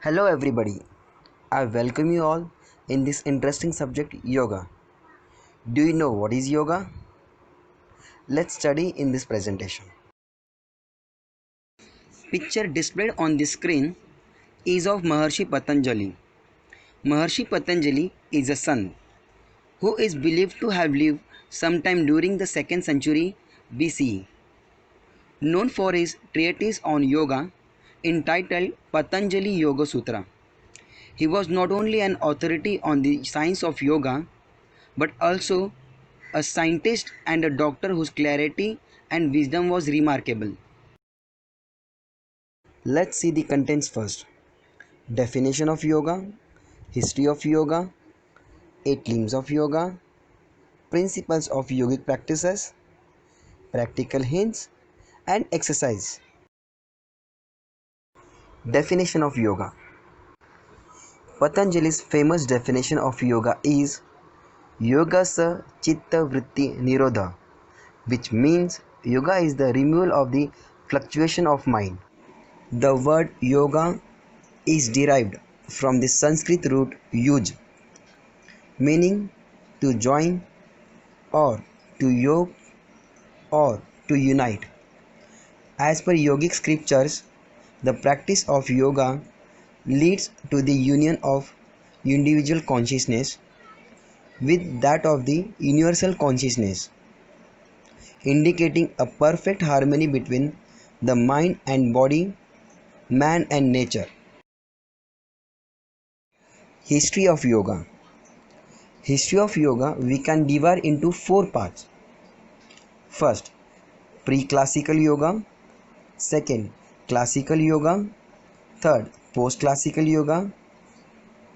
Hello everybody. I welcome you all in this interesting subject yoga. Do you know what is yoga? Let's study in this presentation. Picture displayed on the screen is of Maharshi Patanjali. Maharshi Patanjali is a son who is believed to have lived sometime during the 2nd century BCE. Known for his treatise on yoga entitled Patanjali Yoga Sutra. He was not only an authority on the science of yoga but also a scientist and a doctor whose clarity and wisdom was remarkable. Let's see the contents first. Definition of yoga, history of yoga, 8 limbs of yoga, principles of yogic practices, practical hints, and exercise. Definition of yoga. Patanjali's famous definition of yoga is Yoga sa chitta vritti nirodha, which means yoga is the removal of the fluctuation of mind. The word yoga is derived from the Sanskrit root yuj, meaning to join or to yoke or to unite. As per yogic scriptures, the practice of yoga leads to the union of individual consciousness with that of the universal consciousness, indicating a perfect harmony between the mind and body, man and nature. History of yoga. History of yoga we can divide into 4 parts. First, pre-classical yoga. Second, classical yoga. Third, post-classical yoga.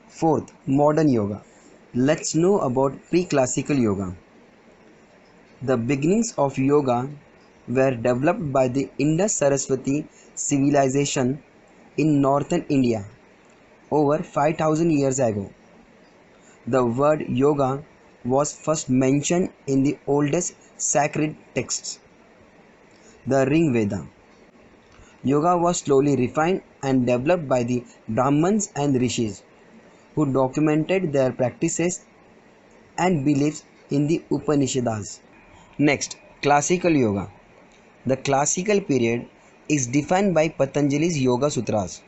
Fourth, modern yoga. Let's know about pre-classical yoga. The beginnings of yoga were developed by the Indus Saraswati civilization in northern India over 5000 years ago. The word yoga was first mentioned in the oldest sacred texts, the Rig Veda. Yoga was slowly refined and developed by the Brahmins and Rishis, who documented their practices and beliefs in the Upanishads. Next, classical yoga. The classical period is defined by Patanjali's Yoga Sutras,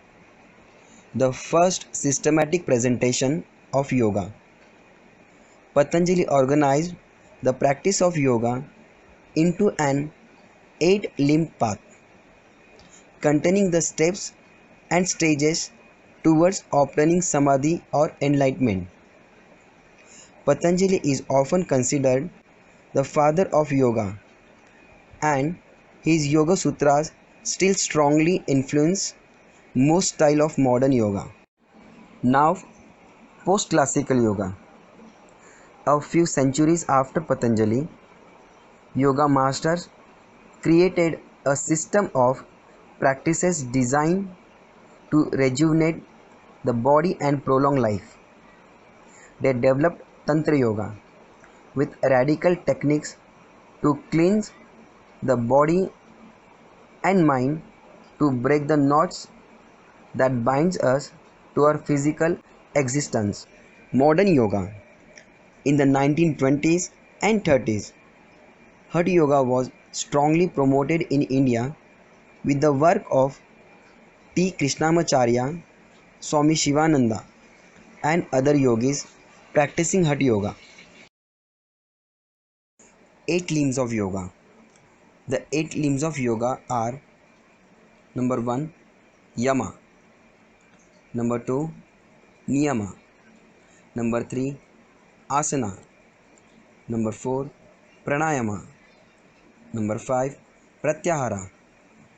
the first systematic presentation of yoga. Patanjali organized the practice of yoga into an 8-limbed path containing the steps and stages towards obtaining samadhi or enlightenment. Patanjali is often considered the father of yoga, and his Yoga Sutras still strongly influence most style of modern yoga. Now, post-classical yoga. A few centuries after Patanjali, yoga masters created a system of practices designed to rejuvenate the body and prolong life. They developed Tantra Yoga with radical techniques to cleanse the body and mind, to break the knots that binds us to our physical existence. Modern yoga. In the 1920s and 30s, Hatha Yoga was strongly promoted in India with the work of T. Krishnamacharya, Swami Shivananda, and other yogis practicing Hatha Yoga. 8 limbs of yoga. The 8 limbs of yoga are: number 1, Yama; number 2, Niyama; number 3, Asana; number 4, Pranayama; number 5, Pratyahara;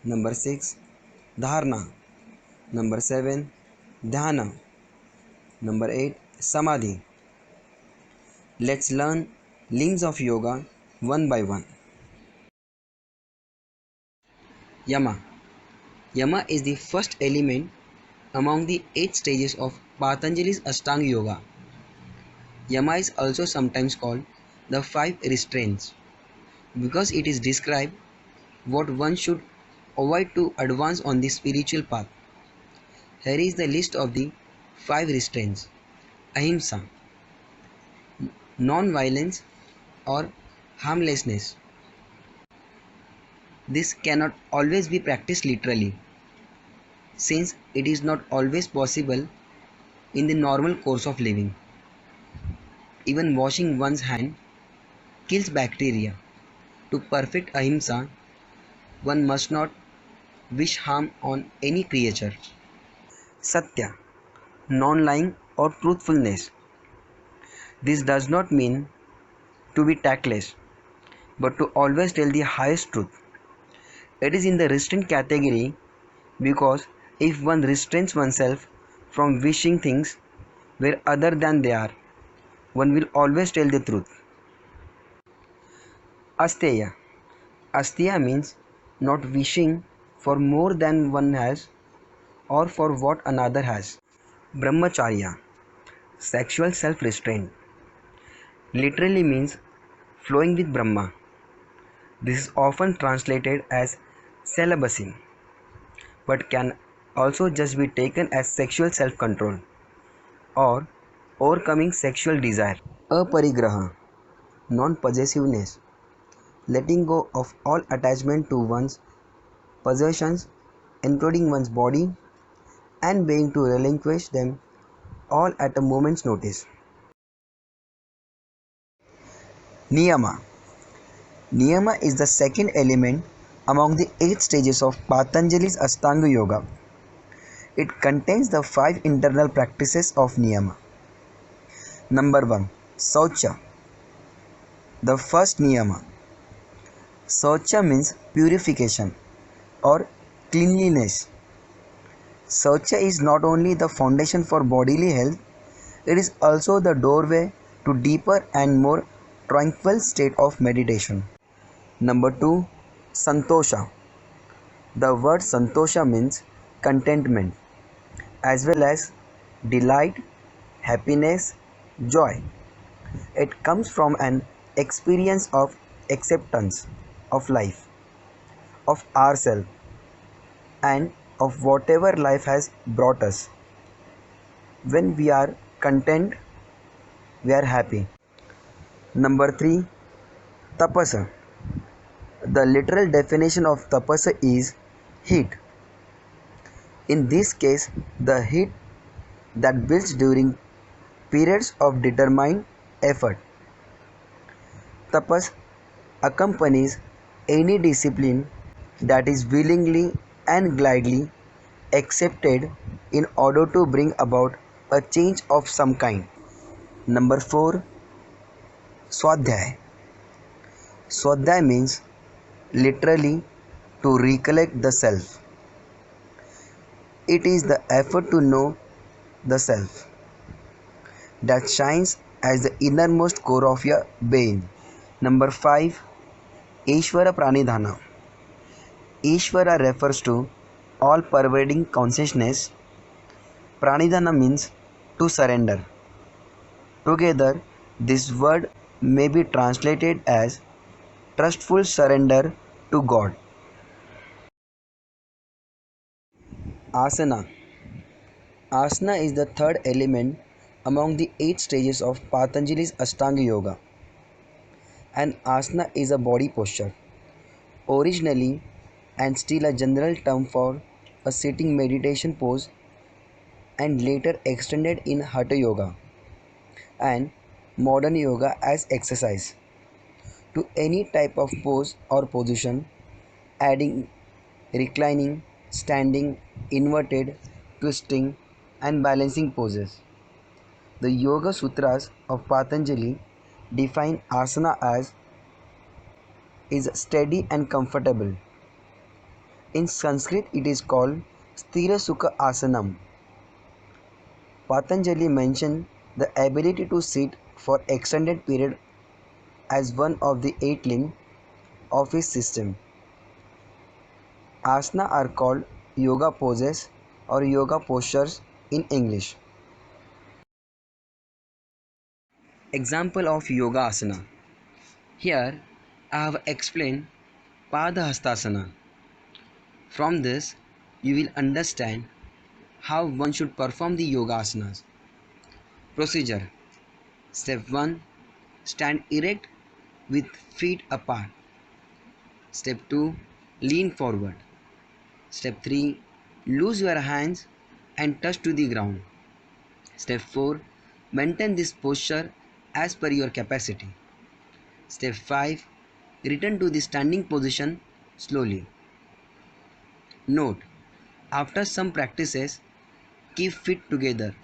number 6, Dharana; number 7, Dhyana; number 8, Samadhi. Let's learn limbs of yoga one by one. Yama. Yama is the first element among the 8 stages of Patanjali's Ashtanga Yoga. Yama is also sometimes called the 5 restraints because it is described what one should avoid to advance on the spiritual path. Here is the list of the 5 restraints. Ahimsa, non-violence or harmlessness. This cannot always be practiced literally, since it is not always possible in the normal course of living. Even washing one's hand kills bacteria. To perfect ahimsa, one must not wish harm on any creature. Satya, non-lying or truthfulness. This does not mean to be tactless, but to always tell the highest truth. It is in the restraint category because if one restrains oneself from wishing things were other than they are, one will always tell the truth. Asteya. Asteya means not wishing for more than one has or for what another has. Brahmacharya. Sexual self-restraint. Literally means flowing with Brahma. This is often translated as celibacy, but can also just be taken as sexual self-control or overcoming sexual desire. Aparigraha, non-possessiveness, letting go of all attachment to one's possessions, including one's body, and being to relinquish them all at a moment's notice. Niyama. Niyama is the second element among the 8 stages of Patanjali's Ashtanga Yoga. It contains the 5 internal practices of Niyama. Number 1. Saucha. The first Niyama. Saucha means purification or cleanliness. Saucha is not only the foundation for bodily health, it is also the doorway to deeper and more tranquil state of meditation. Number 2. Santosha. The word Santosha means contentment as well as delight, happiness, joy. It comes from an experience of acceptance of life, of ourselves, and of whatever life has brought us. When we are content, we are happy. Number 3. Tapasa. The literal definition of tapasa is heat. In this case, the heat that builds during periods of determined effort. Tapas accompanies any discipline that is willingly and gladly accepted in order to bring about a change of some kind. Number 4. Swadhyay. Swadhyay means literally to recollect the self. It is the effort to know the self that shines as the innermost core of your being. Number 5. Ishvara Pranidhana. Ishvara refers to all pervading consciousness. Pranidhana means to surrender. Together, this word may be translated as trustful surrender to God. Asana. Asana is the third element among the 8 stages of Patanjali's Ashtanga Yoga. An asana is a body posture, originally and still a general term for a sitting meditation pose and later extended in Hatha Yoga and modern yoga as exercise to any type of pose or position, adding reclining, standing, inverted, twisting, and balancing poses. The Yoga Sutras of Patanjali define asana as is steady and comfortable. In Sanskrit, it is called Sthira Sukha Asanam. Patanjali mentioned the ability to sit for extended period as one of the 8 limbs of his system. Asana are called yoga poses or yoga postures in English. Example of yoga asana. Here I have explained Padahastasana. From this you will understand How one should perform the yoga asanas. Procedure. Step 1. Stand erect with feet apart. Step 2. Lean forward. Step 3. Loose your hands and touch to the ground. Step 4. Maintain this posture as per your capacity. Step 5. Return to the standing position slowly. Note: after some practices, keep feet together.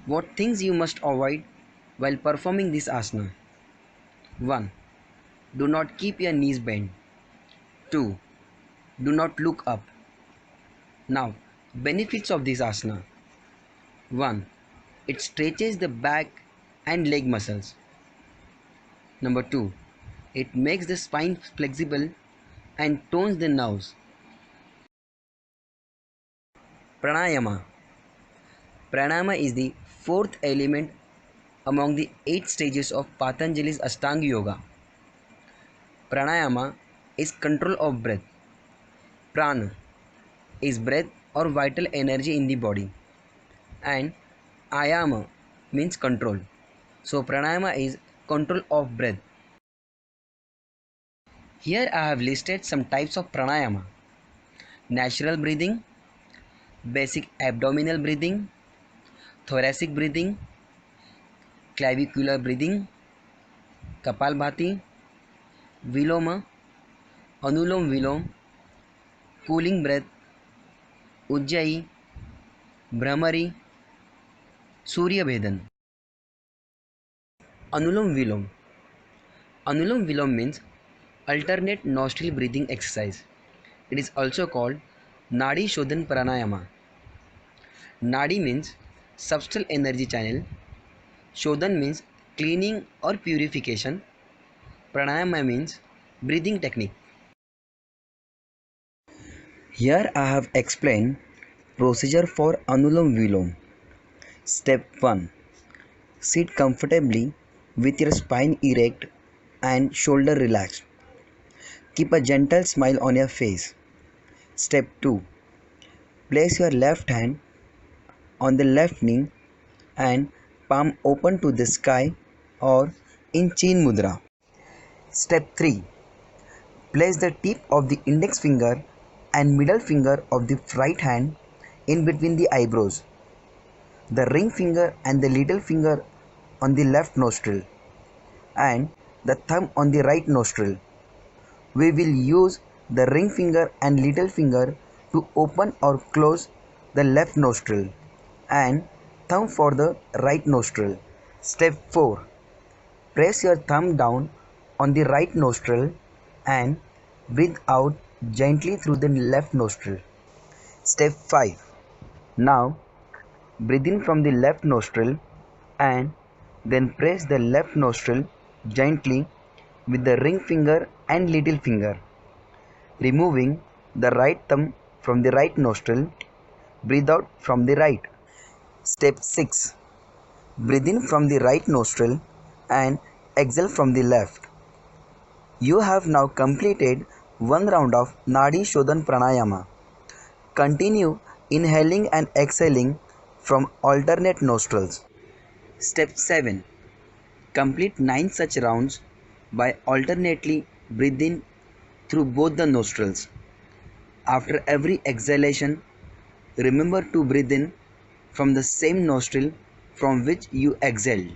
What things you must avoid while performing this asana? 1. Do not keep your knees bent. 2. Do not look up. Now, benefits of this asana. 1. It stretches the back and leg muscles. Number 2. It makes the spine flexible and tones the nerves. Pranayama. Pranayama is the fourth element among the 8 stages of Patanjali's Ashtanga Yoga. Pranayama is control of breath. Prana is breath or vital energy in the body, and ayama means control. So pranayama is control of breath. Here I have listed some types of pranayama: natural breathing, basic abdominal breathing, thoracic breathing, clavicular breathing, kapalbhati, viloma, anulom vilom, cooling breath, ujjayi, brahmari, surya bhedan. Anulom vilom. Anulom vilom means alternate nostril breathing exercise. It is also called Nadi Shodhan Pranayama. Nadi means substantial energy channel. Shodhan means cleaning or purification. Pranayama means breathing technique. Here I have explained procedure for Anulom Vilom. Step 1. Sit comfortably with your spine erect and shoulder relaxed. Keep a gentle smile on your face. Step 2. Place your left hand on the left knee and palm open to the sky or in Chin Mudra. Step 3. Place the tip of the index finger and middle finger of the right hand in between the eyebrows, the ring finger and the little finger on the left nostril, and the thumb on the right nostril. We will use the ring finger and little finger to open or close the left nostril and thumb for the right nostril. Step 4. Press your thumb down on the right nostril and breathe out gently through the left nostril. Step 5. Now breathe in from the left nostril and then press the left nostril gently with the ring finger and little finger, removing the right thumb from the right nostril. Breathe out from the right. Step 6. Breathe in from the right nostril and exhale from the left. You have now completed one round of Nadi Shodhan Pranayama. Continue inhaling and exhaling from alternate nostrils. Step 7. Complete 9 such rounds by alternately breathing through both the nostrils. After every exhalation, remember to breathe in from the same nostril from which you exhaled.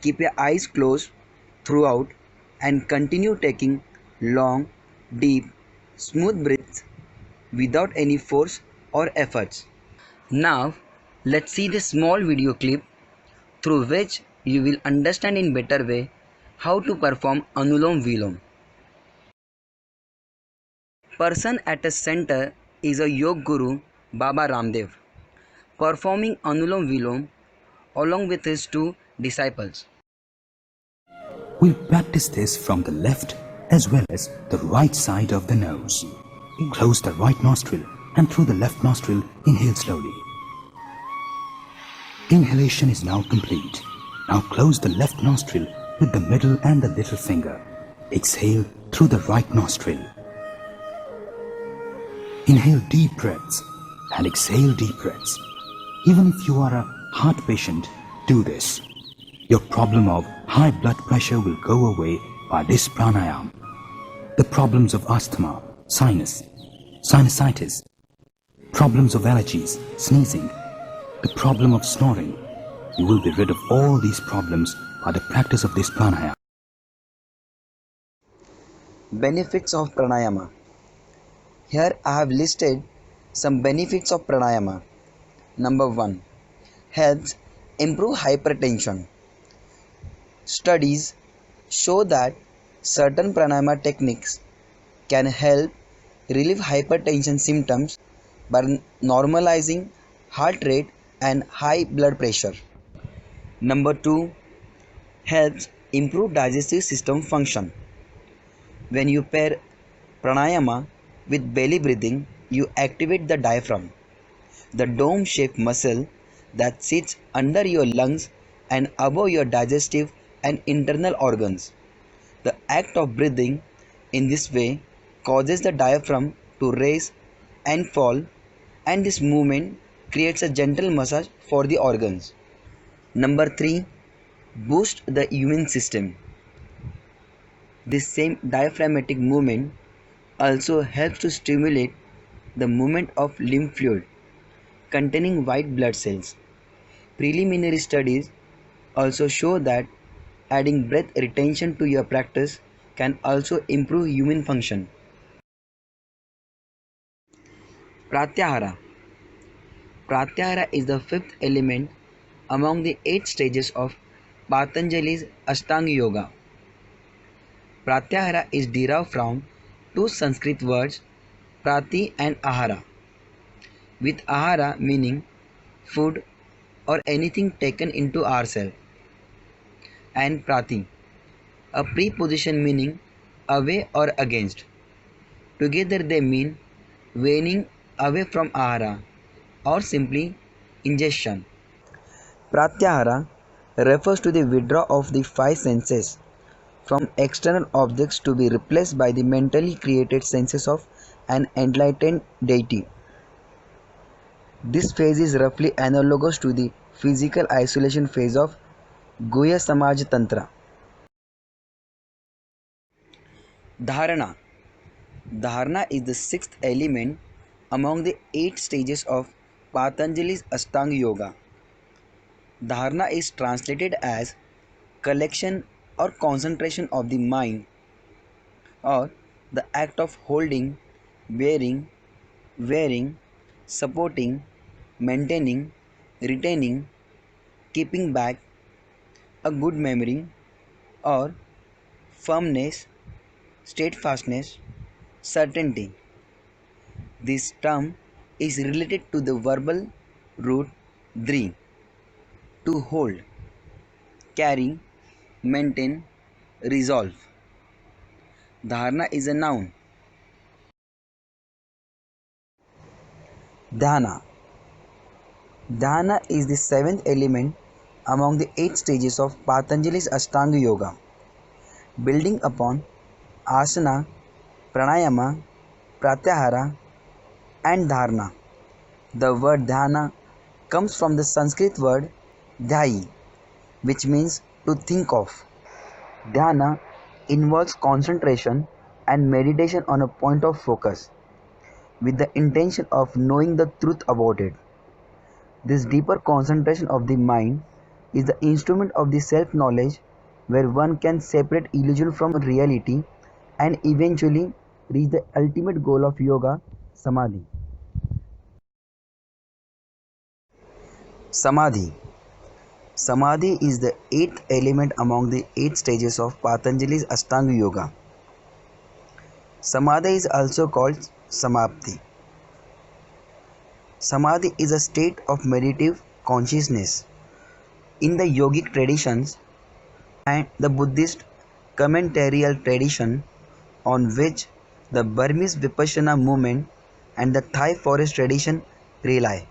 Keep your eyes closed throughout and continue taking long, deep, smooth breaths without any force or efforts. Now, let's see the small video clip through which you will understand in better way how to perform Anulom Vilom. Person at a center is a Yoga Guru Baba Ramdev, performing Anulom Vilom along with his 2 disciples. We'll practice this from the left as well as the right side of the nose. Close the right nostril and through the left nostril inhale slowly. Inhalation is now complete. Now close the left nostril with the middle and the little finger. Exhale through the right nostril. Inhale deep breaths and exhale deep breaths. Even if you are a heart patient, do this. Your problem of high blood pressure will go away by this pranayama. The problems of asthma, sinusitis, problems of allergies, sneezing, the problem of snoring, you will be rid of all these problems by the practice of this pranayama. Benefits of pranayama. Here I have listed some benefits of pranayama. Number 1. Helps improve hypertension. Studies show that certain pranayama techniques can help relieve hypertension symptoms by normalizing heart rate and high blood pressure. Number 2. Helps improve digestive system function. When you pair pranayama with belly breathing, you activate the diaphragm, the dome-shaped muscle that sits under your lungs and above your digestive and internal organs. The act of breathing in this way causes the diaphragm to raise and fall, and this movement creates a gentle massage for the organs. Number 3. Boost the immune system. This same diaphragmatic movement also helps to stimulate the movement of lymph fluid containing white blood cells. Preliminary studies also show that adding breath retention to your practice can also improve immune function. Pratyahara. Pratyahara is the fifth element among the 8 stages of Patanjali's Ashtanga Yoga. Pratyahara is derived from two Sanskrit words prati and ahara, with ahara meaning food or anything taken into ourselves, and prati, a preposition meaning away or against. Together they mean weaning away from ahara or simply ingestion. Pratyahara refers to the withdrawal of the 5 senses from external objects to be replaced by the mentally created senses of an enlightened deity. This phase is roughly analogous to the physical isolation phase of Guhya Samaj Tantra. Dharana. Dharana is the 6th element among the 8 stages of Patanjali's Ashtanga Yoga. Dharana is translated as collection or concentration of the mind, or the act of holding, bearing, wearing, supporting, maintaining, retaining, keeping back a good memory, or firmness, steadfastness, certainty. This term is related to the verbal root dri, to hold, carry, maintain, resolve. Dharana is a noun. Dhyana. Dhyana is the 7th element among the 8 stages of Patanjali's Ashtanga Yoga. Building upon asana, pranayama, pratyahara, and dharana. The word dhyana comes from the Sanskrit word dhyayi, which means to think of. Dhyana involves concentration and meditation on a point of focus, with the intention of knowing the truth about it. This deeper concentration of the mind is the instrument of the self-knowledge, where one can separate illusion from reality and eventually reach the ultimate goal of yoga, samadhi. Samadhi. Samadhi is the 8th element among the 8 stages of Patanjali's Ashtanga Yoga. Samadhi is also called Samapti. Samadhi is a state of meditative consciousness. In the yogic traditions and the Buddhist commentarial tradition, on which the Burmese Vipassana movement and the Thai forest tradition rely,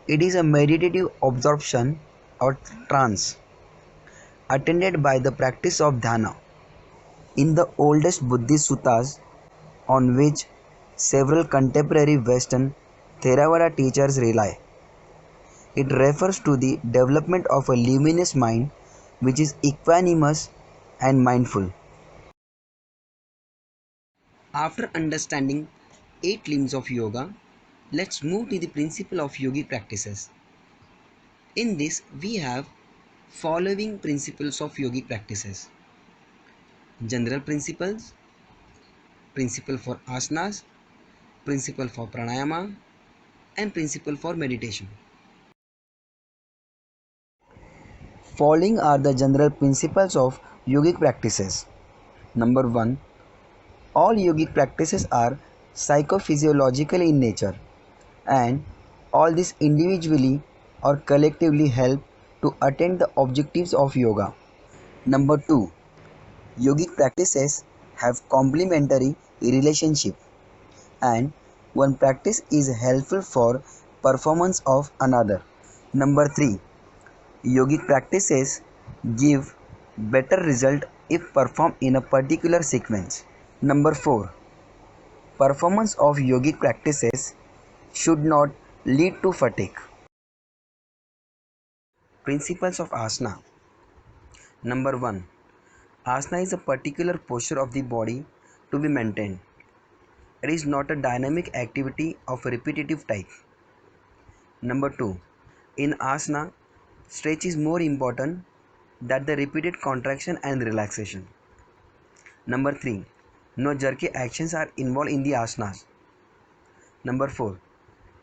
it is a meditative absorption or trance, attended by the practice of dhyana. In the oldest Buddhist suttas, on which several contemporary Western Theravada teachers rely. It refers to the development of a luminous mind which is equanimous and mindful. After understanding 8 limbs of yoga, let's move to the principle of yogic practices. In this, we have following principles of yogic practices: general principles, principle for asanas, principle for pranayama, and principle for meditation. Following are the general principles of yogic practices. Number 1. All yogic practices are psychophysiological in nature, and all these individually or collectively help to attain the objectives of yoga. Number 2. Yogic practices have complementary relationship, and one practice is helpful for performance of another. Number 3. Yogic practices give better result if performed in a particular sequence. Number 4. Performance of yogic practices should not lead to fatigue. Principles of asana. Number 1. Asana is a particular posture of the body to be maintained. It is not a dynamic activity of a repetitive type. Number 2. In asana, stretch is more important than the repeated contraction and relaxation. Number 3. No jerky actions are involved in the asanas. Number 4.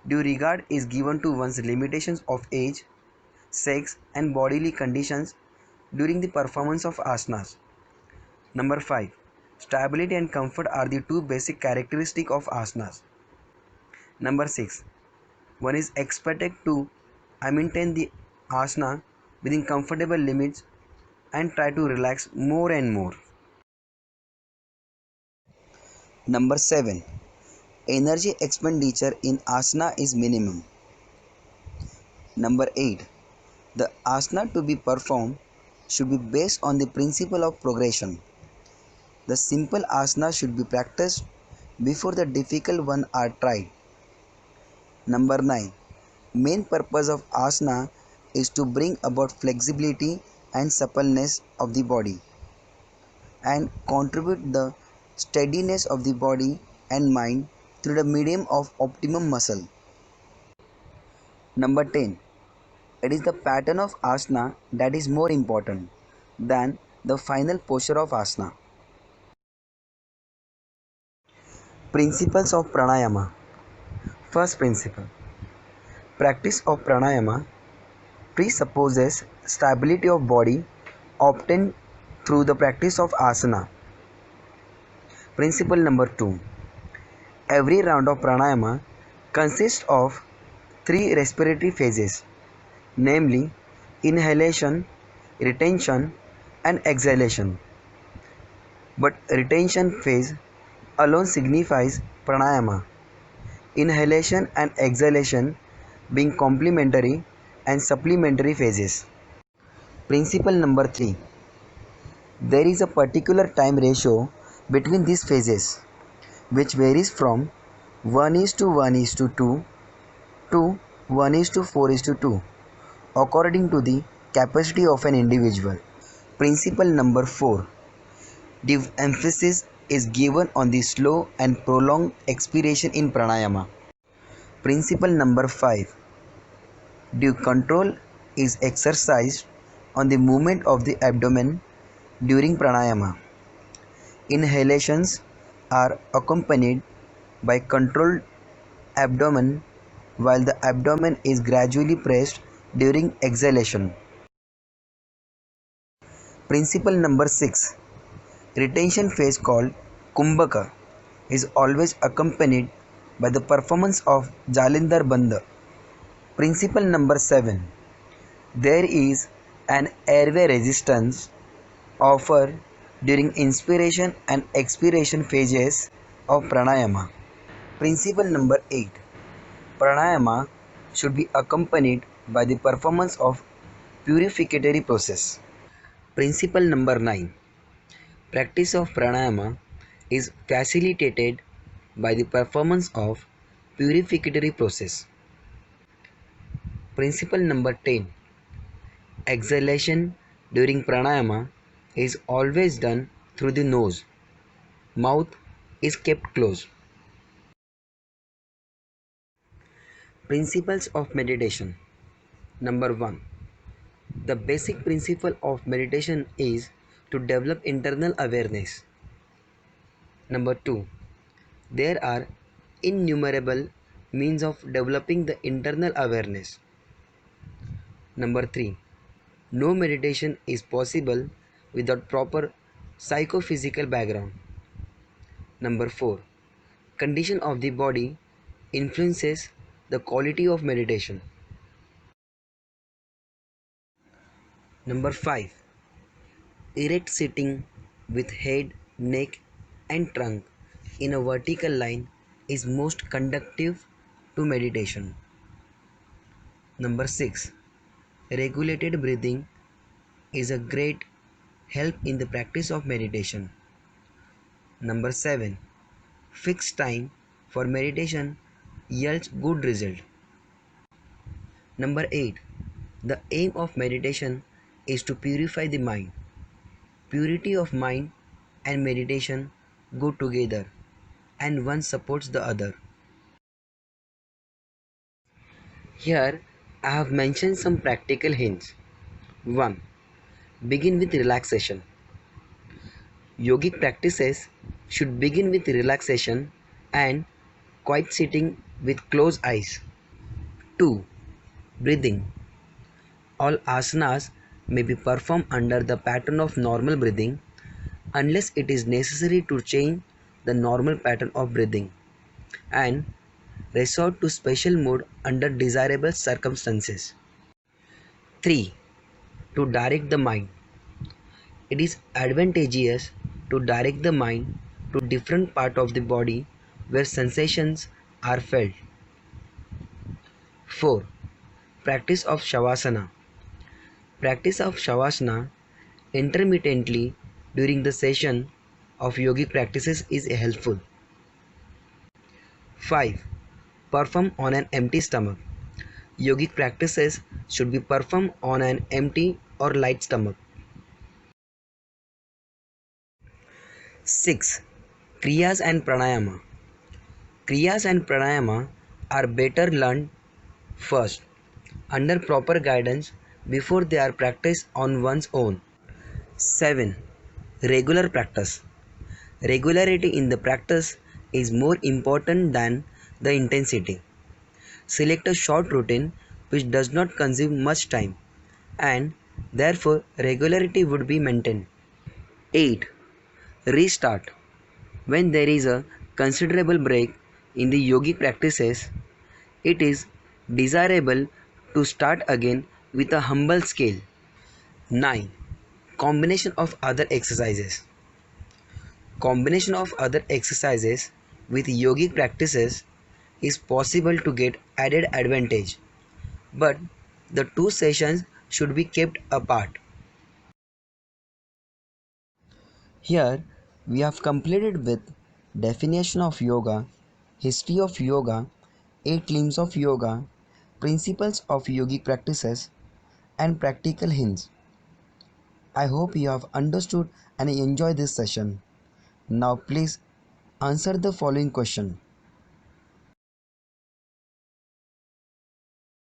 Due regard is given to one's limitations of age, sex, and bodily conditions during the performance of asanas. Number 5. Stability and comfort are the two basic characteristics of asanas. Number 6. One is expected to maintain the asana within comfortable limits and try to relax more and more. Number 7. Energy expenditure in asana is minimum. Number 8. The asana to be performed should be based on the principle of progression. The simple asana should be practiced before the difficult one are tried. Number 9. Main purpose of asana is to bring about flexibility and suppleness of the body and contribute the steadiness of the body and mind through the medium of optimum muscle. Number 10. It is the pattern of asana that is more important than the final posture of asana. Principles of pranayama. First principle. Practice of pranayama presupposes stability of body obtained through the practice of asana. Principle number 2. Every round of pranayama consists of 3 respiratory phases, namely inhalation, retention, and exhalation. But retention phase alone signifies pranayama, inhalation and exhalation being complementary and supplementary phases. Principle number 3. There is a particular time ratio between these phases, which varies from 1:1:2 to 1:4:2 according to the capacity of an individual. Principle number 4. The emphasis is given on the slow and prolonged expiration in pranayama. Principle number 5. Due control is exercised on the movement of the abdomen during pranayama. Inhalations are accompanied by controlled abdomen while the abdomen is gradually pressed during exhalation. Principle number 6. Retention phase called Kumbhaka is always accompanied by the performance of Jalindhar Bandha. Principle number 7. There is an airway resistance offered during inspiration and expiration phases of pranayama. Principle number 8. Pranayama should be accompanied by the performance of purificatory process. Principle number 9. Practice of pranayama is facilitated by the performance of purificatory process. Principle number 10. Exhalation during pranayama is always done through the nose. Mouth is kept closed. Principles of meditation. Number 1. The basic principle of meditation is to develop internal awareness. Number 2. There are innumerable means of developing the internal awareness. Number 3. No meditation is possible without proper psychophysical background. Number 4. Condition of the body influences the quality of meditation. Number 5. Erect sitting with head, neck and trunk in a vertical line is most conducive to meditation. Number 6. Regulated breathing is a great help in the practice of meditation. Number 7. Fixed time for meditation yields good result. Number 8. The aim of meditation is to purify the mind. Purity of mind and meditation go together and one supports the other. Here I have mentioned some practical hints. 1. Begin with relaxation. Yogic practices should begin with relaxation and quiet sitting with closed eyes. 2. Breathing. All asanas may be performed under the pattern of normal breathing unless it is necessary to change the normal pattern of breathing and resort to special mode under desirable circumstances. 3. To direct the mind. It is advantageous to direct the mind to different part of the body where sensations are felt. 4. Practice of Shavasana. Practice of Shavasana intermittently during the session of yogic practices is helpful. 5. Perform on an empty stomach. Yogic practices should be performed on an empty or light stomach. 6. Kriyas and Pranayama. Kriyas and Pranayama are better learned first, under proper guidance before they are practiced on one's own. 7. Regular practice. Regularity in the practice is more important than the intensity. Select a short routine which does not consume much time and therefore regularity would be maintained. 8. Restart. When there is a considerable break in the yogic practices, it is desirable to start again with a humble scale. 9. Combination of other exercises. Combination of other exercises with yogic practices is possible to get added advantage, but the two sessions should be kept apart. Here we have completed with definition of yoga, history of yoga, 8 limbs of yoga, principles of yogic practices and practical hints. I hope you have understood and enjoyed this session. Now please answer the following question.